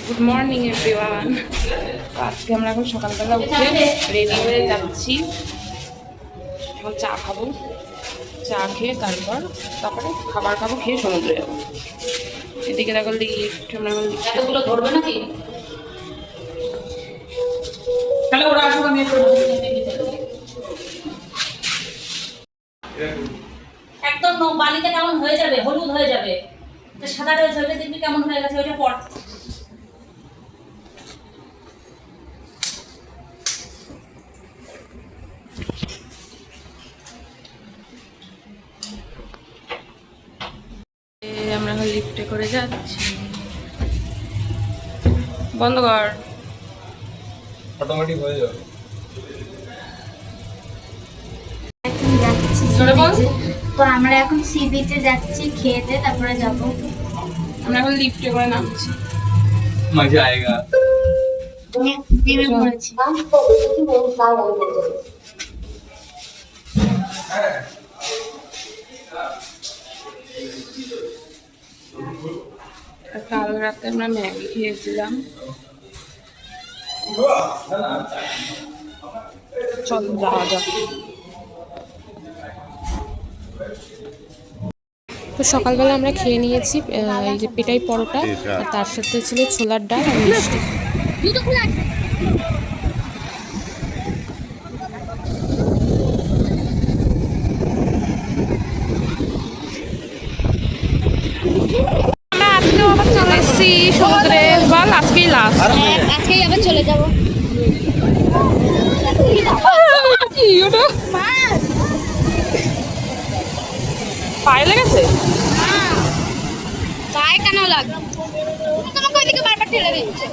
Good morning everyone. আজকে আমরা এখন সকালবেলা উঠে রেডি হয়ে যাচ্ছি। এখন চা খাবো, চা খেয়ে তারপরে খাবার খাবো, খেয়ে সমুদ্রে যাবো। এদিকে দেখো লিফট, আমরা এখন লিফটগুলো ধরবে নাকি? তাহলে ওরা আসুক, আমি একদম বালিটা কেমন হয়ে যাবে, হলুদ হয়ে যাবে, সাদা রয়েছে ওইটা দেখবি কেমন হয়ে গেছে, ওইটা পর। আমরা এখন লিফটে করে যাচ্ছি। বন্ধ কর, অটোমেটিক হয়ে যাবে। তো আমরা এখন সি বিচে যাচ্ছি, খেতে তারপরে যাব। আমরা এখন লিফটে করে নামছি। মজা আয়েগা। নেমে পড়েছি। কাল রাতে আমরা ম্যাগি খেয়েছিলাম। চল যাওয়া যাক। তো সকালবেলা আমরা খেয়ে নিয়েছি এই যে পেটাই পরোটা, আর তার সাথে ছিল ছোলার ডাল আর মিষ্টি। আমরা আজকেও আবার চলে এসেছি সমুদ্রে। বল আজকেই লাস্ট, আজকেই আবার চলে যাব। কি ওটা পায়ে লেগেছে? গায়ে কেন লাগবে? তোমাকে ওইদিকে বারবার ঠেলে দিচ্ছে।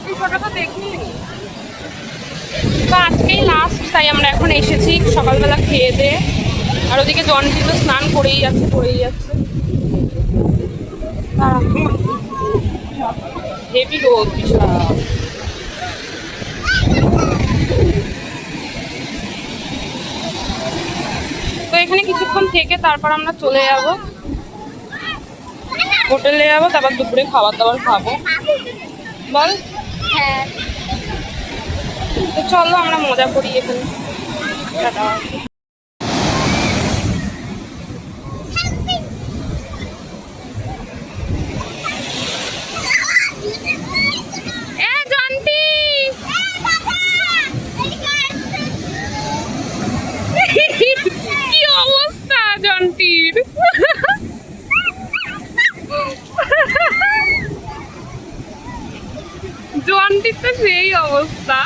এই ফটোটা দেখিনি। তো আজকেই লাস্ট, তাই আমরা এখন এসেছি সকালবেলা খেয়ে দিয়ে। আর ওদিকে জনটি তো স্নান করেই যাচ্ছে। হেভি রোদ, বিশাল। তো এখানে কিছুক্ষণ থেকে তারপর আমরা চলে যাব হোটেলে, যাবো, তারপর দুপুরে খাবার দাবার খাবো। বল হ্যাঁ, তো চলো আমরা মজা করি এখানে। টাটা। কি অবস্থা জন্টির! জন্টির তো সেই অবস্থা।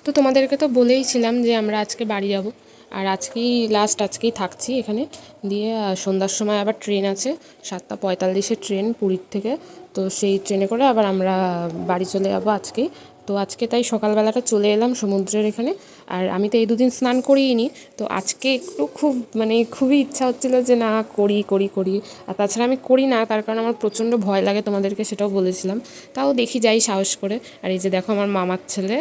তো তোমাদেরকে তো বলেইছিলাম যে আমরা আজকে বাড়ি যাব, আর আজকেই থাকছি এখানে। দিয়ে সন্ধ্যার সময় আবার ট্রেন আছে, 7:45-এর ট্রেন পুরীর থেকে। তো সেই ট্রেনে করে আবার আমরা বাড়ি চলে যাবো আজকেই। তো আজকে তাই সকালবেলাটা চলে এলাম সমুদ্রের এখানে। আর আমি তো এই দুদিন স্নান করিনি, তো আজকে একটু খুবই ইচ্ছা হচ্ছিলো যে না করি। আর তাছাড়া আমি করি না, তার কারণ আমার প্রচণ্ড ভয় লাগে, তোমাদেরকে সেটাও বলেছিলাম। তাও দেখি যাই সাহস করে। আর এই যে দেখো আমার মামার ছেলে,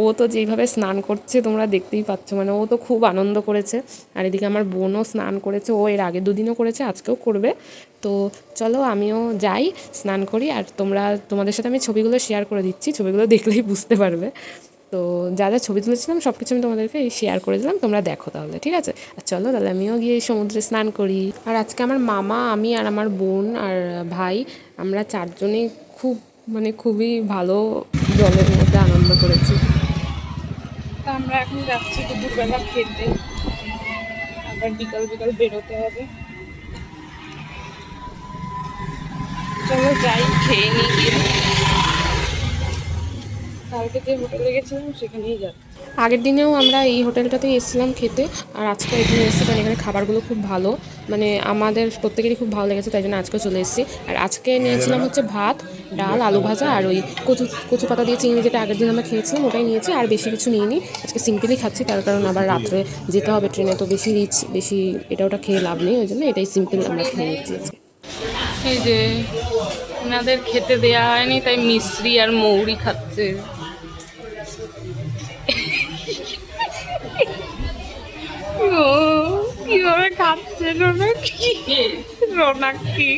ও তো যেইভাবে স্নান করছে তোমরা দেখতেই পাচ্ছ, ও তো খুব আনন্দ করেছে। আর এদিকে আমার বোনও স্নান করেছে, ও এর আগে দুদিনও করেছে, আজকেও করবে। তো চলো আমিও যাই, স্নান করি। আর তোমাদের সাথে আমি ছবিগুলো শেয়ার করে দিচ্ছি, ছবিগুলো দেখলেই বুঝতে পারবে। তো যা ছবি তুলেছিলাম সব কিছু আমি তোমাদেরকে শেয়ার করে দিলাম, তোমরা দেখো তাহলে, ঠিক আছে? আর চলো তাহলে আমিও গিয়ে সমুদ্রে স্নান করি। আর আজকে আমার মামা, আমি আর আমার বোন আর ভাই, আমরা চারজনেই খুবই ভালো জলের মধ্যে আনন্দ করেছি। তা আমরা এখন যাচ্ছি দুপুরবেলা খেতে, আবার বিকাল বেরোতে হবে। চলো যাই, খেয়ে নিই গিয়ে। কালকে যে হোটেলে গেছিলাম সেখানেই যাচ্ছি। আগের দিনেও আমরা এই হোটেলটাতেই এসেছিলাম খেতে, আর আজকে এখানে এসেছি কারণ এখানে খাবারগুলো খুব ভালো, মানে আমাদের প্রত্যেকেরই খুব ভালো লেগেছে, তাই জন্য আজকে চলে এসেছি। আর আজকে নিয়েছিলাম হচ্ছে ভাত, ডাল, আলু ভাজা আর ওই কচু পাতা দিয়ে চিংড়ি, যেটা আগের দিন আমরা খেয়েছিলাম ওটাই নিয়েছি, আর বেশি কিছু নিইনি। আজকে সিম্পলই খাচ্ছি, তার কারণ আবার রাত্রে যেতে হবে ট্রেনে, তো বেশি রিচ বেশি এটা ওটা খেয়ে লাভ নেই, ওই জন্য এটাই সিম্পল আমরা খেয়ে নিচ্ছি আজকে। এই যে ওনাদের খেতে দেয়া হয়নি, তাই মিশ্রি আর মৌরি খাচ্ছে। ও কিভাবে খাচ্ছে রোনাকি।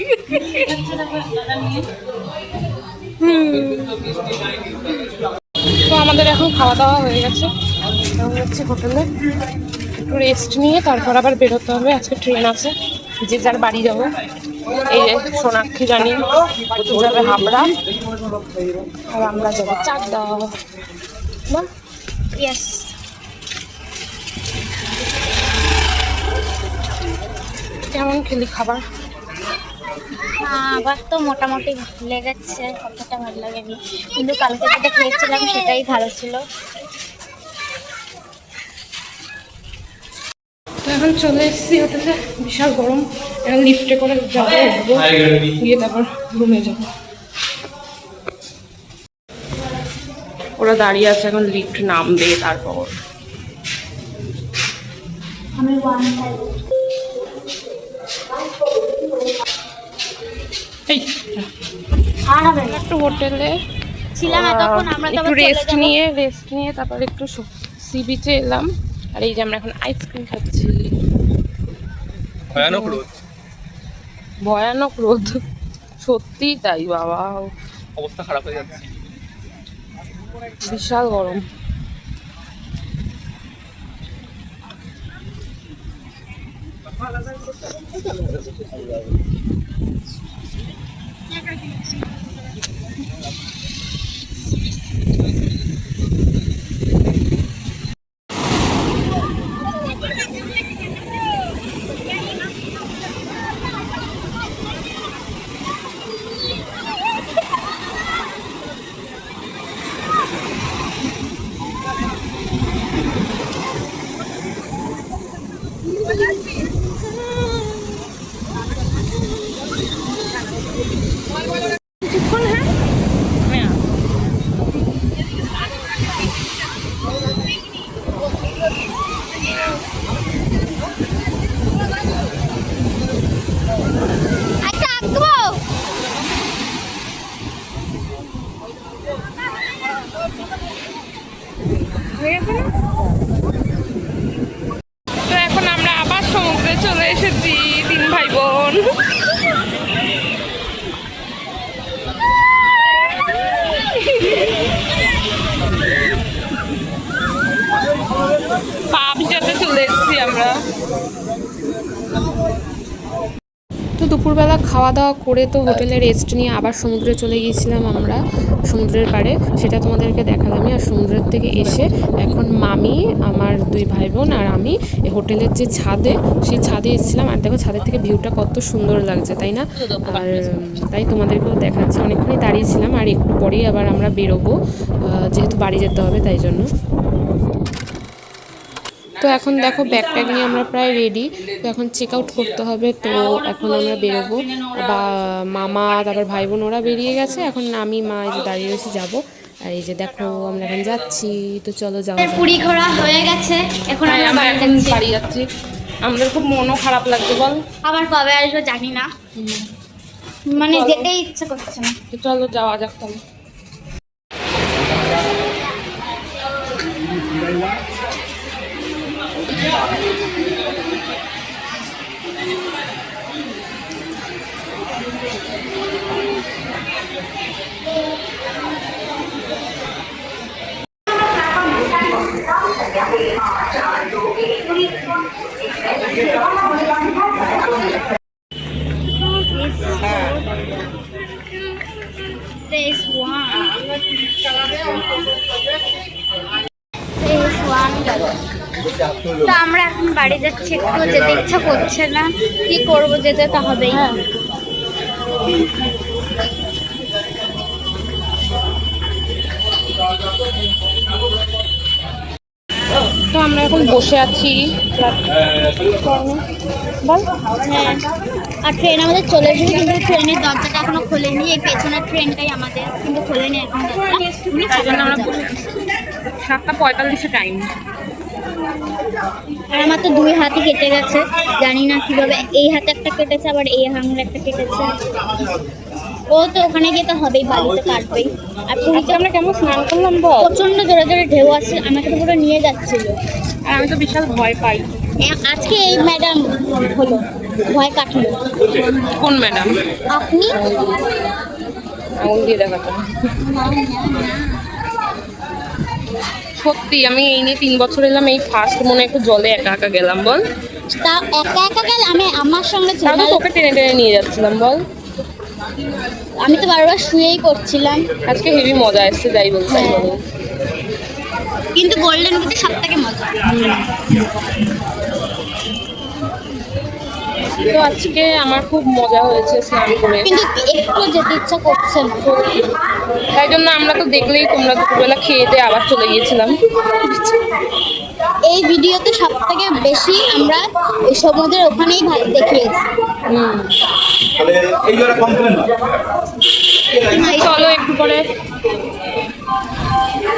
তো আমাদের এখন খাওয়া দাওয়া হয়ে গেছে, আমরা হচ্ছে হোটেলে একটু রেস্ট নিয়ে তারপর আবার বেরোতে হবে। আজকে ট্রেন আছে, যে যার বাড়ি যাবো। এই যে সোনাক্ষী জানি যাবে হাবড়া, আর আমরা যাবো চাকদা না। ইয়েস। কেমন খেলি খাবার? আবার তো মোটামুটি লেগেছে, অতটা ভালো লাগেনি, কিন্তু কালকে যেটা খেয়েছিলাম সেটাই ভালো ছিল। তো এখন চলে এসেছি হোটেলে, বিশাল গরম, এখন লিফটে করে যাবো, উঠবো, গিয়ে তারপর রুমে যাবো। ওরা দাঁড়িয়ে আছে, এখন লিফট নামবে তারপর। আমি এই আর হবে না, একটু হোটেলে ছিলাম এতক্ষণ, আমরা তো একটু আবার রেস্ট নিয়ে তারপর একটু সি বিচে এলাম। আর এই যে আমরা এখন আইসক্রিম খাচ্ছি। ভয়ানক রোদ, ভয়ানক রোদ, সত্যি তাই বাবা, অবস্থা খারাপ হয়ে যাচ্ছে। বিশাল গরম। তো এখন আমরা আবার সমুদ্রে চলে এসেছি, 3 ভাই বোন। পা ভিজাতে চলে এসেছি আমরা। তো দুপুরবেলা খাওয়া দাওয়া করে তো হোটেলে রেস্ট নিয়ে আবার সমুদ্রে চলে গিয়েছিলাম আমরা, সমুদ্রের পাড়ে, সেটা তোমাদেরকে দেখালামই। আর সমুদ্রের থেকে এসে এখন মামি, আমার 2 ভাই বোন আর আমি এই হোটেলের যে ছাদে, সেই ছাদে এসেছিলাম। আর দেখো ছাদের থেকে ভিউটা কত সুন্দর লাগছে, তাই না? আর তাই তোমাদেরকেও দেখাচ্ছি। অনেকক্ষণই দাঁড়িয়েছিলাম, আর একটু পরেই আবার আমরা বেরোবো, যেহেতু বাড়ি যেতে হবে তাই জন্য। তো এখন দেখো ব্যাগ ট্যাগ নিয়ে আমরা প্রায় রেডি, তো এখন চেক আউট করতে হবে। তো এখন আমরা বেরোবো, বা মামা তারপর ভাই বোন ওরা বেরিয়ে গেছে, এখন আমি মা এই যে দাঁড়িয়ে রয়েছি যাবো। আর এই যে দেখো আমরা এখন যাচ্ছি, তো চলো যাওয়া যাক। পুরী ঘোরা হয়ে গেছে, এখন তাই আমরা আমরা এখন বাড়ি যাচ্ছি। আমাদের খুব মনও খারাপ লাগছে, বল আবার কবে আসবো জানি না, মানে যেতেই ইচ্ছে করছে না। তো চলো যাওয়া যাক তাহলে। Phase 1 গেল। তো আমরা এখন বাড়ি যাচ্ছি, একটু যেতে ইচ্ছা করছে না, কি করব, যেতে তো হবেই। এখন বসে আছি বল। হ্যাঁ, আর ট্রেন আমাদের চলে এসেছে, কিন্তু ট্রেনের দরজাটা এখনো খোলেনি। এই পেছনের ট্রেনটাই আমাদের কিন্তু খোলেনি এখন দরজা। তাই জন্য আমরা বসে 7:45 টাইম। আর আমার তো 2 হাতই কেটে গেছে, জানি না কিভাবে। এই হাতে একটা কেটেছে, আবার এই আঙুলে একটা কেটেছে। ও তো ওখানে গিয়ে তো হবেই, বালিতে কাটবেই। আর পুরীতে আমরা কেমন স্নান করলাম বল। প্রচন্ড জোরে জোরে ঢেউ আসছে, আমাকে তো পুরো নিয়ে যাচ্ছিল। আর আমি তো বিশাল ভয় পাই। আজকে এই ম্যাডাম হলো, ভয় কাটলো। কোন ম্যাডাম? আপনি আঙুল দিয়ে দেখাতো। সত্যি আমি এই নিয়ে 3 বছর এলাম, এই ফার্স্ট মনে একটু জলে একা একা গেলাম বল। তা একা একা গেল, আমি আমার সঙ্গে তাও তো ছিল। তোকে টেনে টেনে নিয়ে যাচ্ছিলাম বল। আমি তো বারবার শুয়েই করছিলাম। আজকে হেভি মজা এসছে, যাই বলতে হ্যাঁ। কিন্তু গোল্ডেন কিন্তু সব থেকে মজা। তো আজকে আমার খুব মজা হয়েছে স্নান করে, কিন্তু একটু যেতে ইচ্ছা করছে না। তাই জন্য আমরা তো দেখলেই তোমরা দুপুরবেলা খেয়ে দিয়ে আবার চলে গিয়েছিলাম। এই ভিডিওতে সব থেকে বেশি আমরা ওই সমুদ্রের ওখানেই দেখিয়েছি। চলো একটু পরে,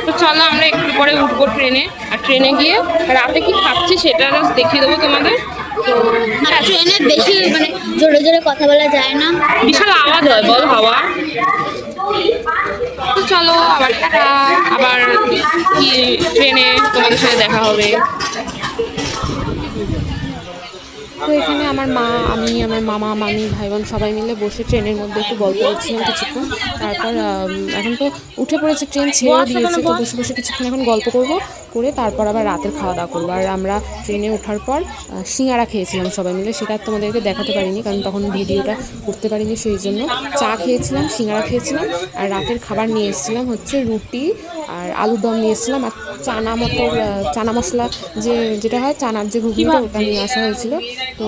তো চলো আমরা একটু পরে উঠবো ট্রেনে। আর ট্রেনে গিয়ে রাতে কি খাচ্ছি সেটা জাস্ট দেখিয়ে দেবো তোমাদের। আর ট্রেনে বেশি মানে জোরে জোরে কথা বলা যায় না, বিশাল আওয়াজ হয় বল, হাওয়া। তো চলো আবার টাটা, আবার কি ট্রেনে তোমাদের সাথে দেখা হবে। তো এখানে আমার মা, আমি, আমার মামা, মামি, ভাই বোন সবাই মিলে বসে ট্রেনের মধ্যে একটু গল্প করছিলাম কিছুক্ষণ। তারপর এখন তো উঠে পড়েছে, ট্রেন ছেড়ে দিয়েছে, তো বসে বসে কিছুক্ষণ এখন গল্প করে তারপর আবার রাতের খাওয়া দাওয়া করবো। আর আমরা ট্রেনে ওঠার পর সিঙ্গারা খেয়েছিলাম সবাই মিলে, সেটা তোমাদেরকে দেখাতে পারিনি কারণ তখন ভিডিওটা করতে পারিনি, সেই জন্য। চা খেয়েছিলাম, সিঙ্গারা খেয়েছিলাম, আর রাতের খাবার নিয়ে এসেছিলাম হচ্ছে রুটি আর আলুর দম নিয়ে এসেছিলাম, আর চানা মশলা যেটা হয় চানার যে ঘুগনিটা, ওটা নিয়ে আসা হয়েছিল। তো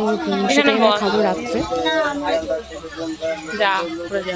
সেটা আমরা খাবো রাত্রে। যা করে যা।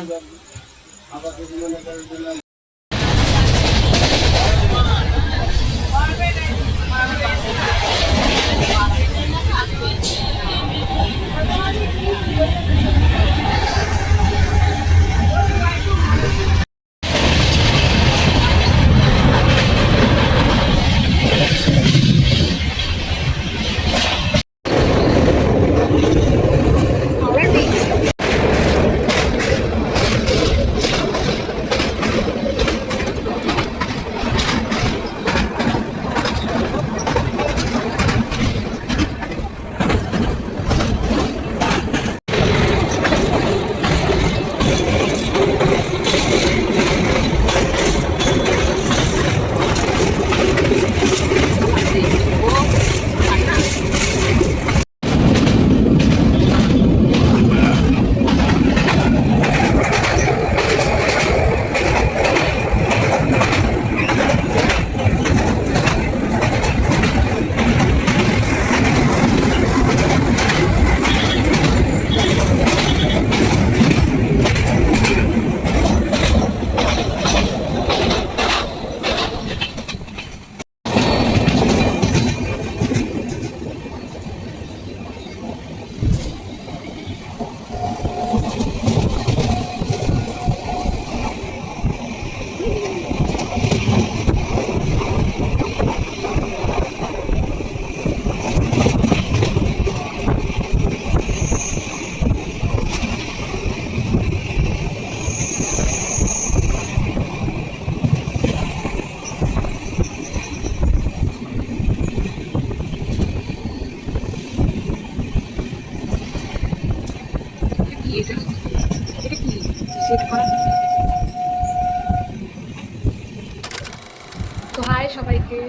তো হাই সবাইকে।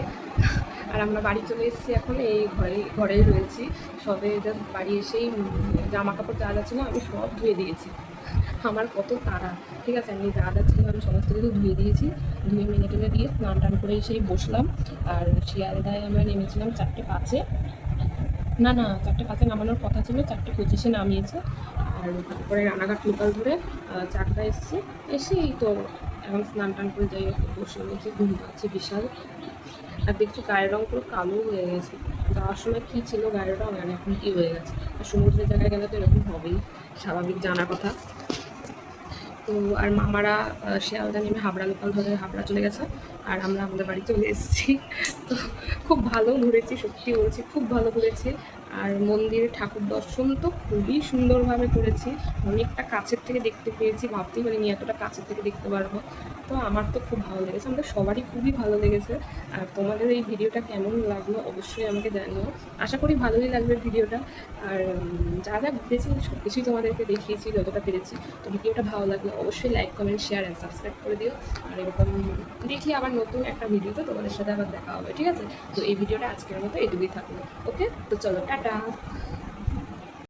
আর আমরা বাড়ি চলে এসেছি এখন, এই ঘরেই রয়েছি। সবে জাস্ট বাড়ি এসেই জামা কাপড় যা যা ছিল আমি সব ধুয়ে দিয়েছি। আমার কত তাড়া, ঠিক আছে। আমি যা যা ছিল আমি সমস্ত কিছু ধুয়ে দিয়েছি, ধুয়ে মেনে টেনে দিয়ে স্নান টান করে এসেই বসলাম। আর শিয়ালদায় আমরা নেমেছিলাম 4:05। না 4:05 নামানোর কথা ছিল, 4:25 নামিয়েছে। আর তারপরে রানাঘাট লোকাল ধরে চাকদা এসেছি, এসেই তো এখন স্নান টান করে যাই বসে রয়েছে, ঘুম পাচ্ছে বিশাল। আর দেখছি গায়ের রং পুরো কালো হয়ে গেছে। যাওয়ার সময় কী ছিল গায়ের রং আর এখন কী হয়ে গেছে। আর সমুদ্রের জায়গায় গেলে তো এরকম হবেই, স্বাভাবিক জানা কথা। তো আর মামারা শিয়ালদা নেমে হাবড়া লোকাল ধরে হাবড়া চলে গেছে, আর আমরা আমাদের বাড়ি চলে এসেছি। তো খুব ভালো ঘুরেছি, সত্যি বলছি খুব ভালো ঘুরেছি। আর মন্দিরে ঠাকুর দর্শন তো খুবই সুন্দরভাবে করেছি, অনেকটা কাছের থেকে দেখতে পেয়েছি, ভাবতেই পারিনি এতটা কাছের থেকে দেখতে পারবো। তো আমার তো খুব ভালো লেগেছে, আমাদের সবারই খুবই ভালো লেগেছে। আর তোমাদের এই ভিডিওটা কেমন লাগলো অবশ্যই আমাকে জানিও, আশা করি ভালোই লাগবে ভিডিওটা। আর যা যা ঘুরেছি সব কিছুই তোমাদেরকে দেখিয়েছি যতটা পেরেছি। তো ভিডিওটা ভালো লাগলে অবশ্যই like, comment, share and subscribe করে দিও। আর এরকম দেখি আবার নতুন একটা ভিডিওতে তোমাদের সাথে আবার দেখা হবে, ঠিক আছে? তো এই ভিডিওটা আজকের মতো এইটুকুই থাকলো। ওকে, তো চলো টাটা।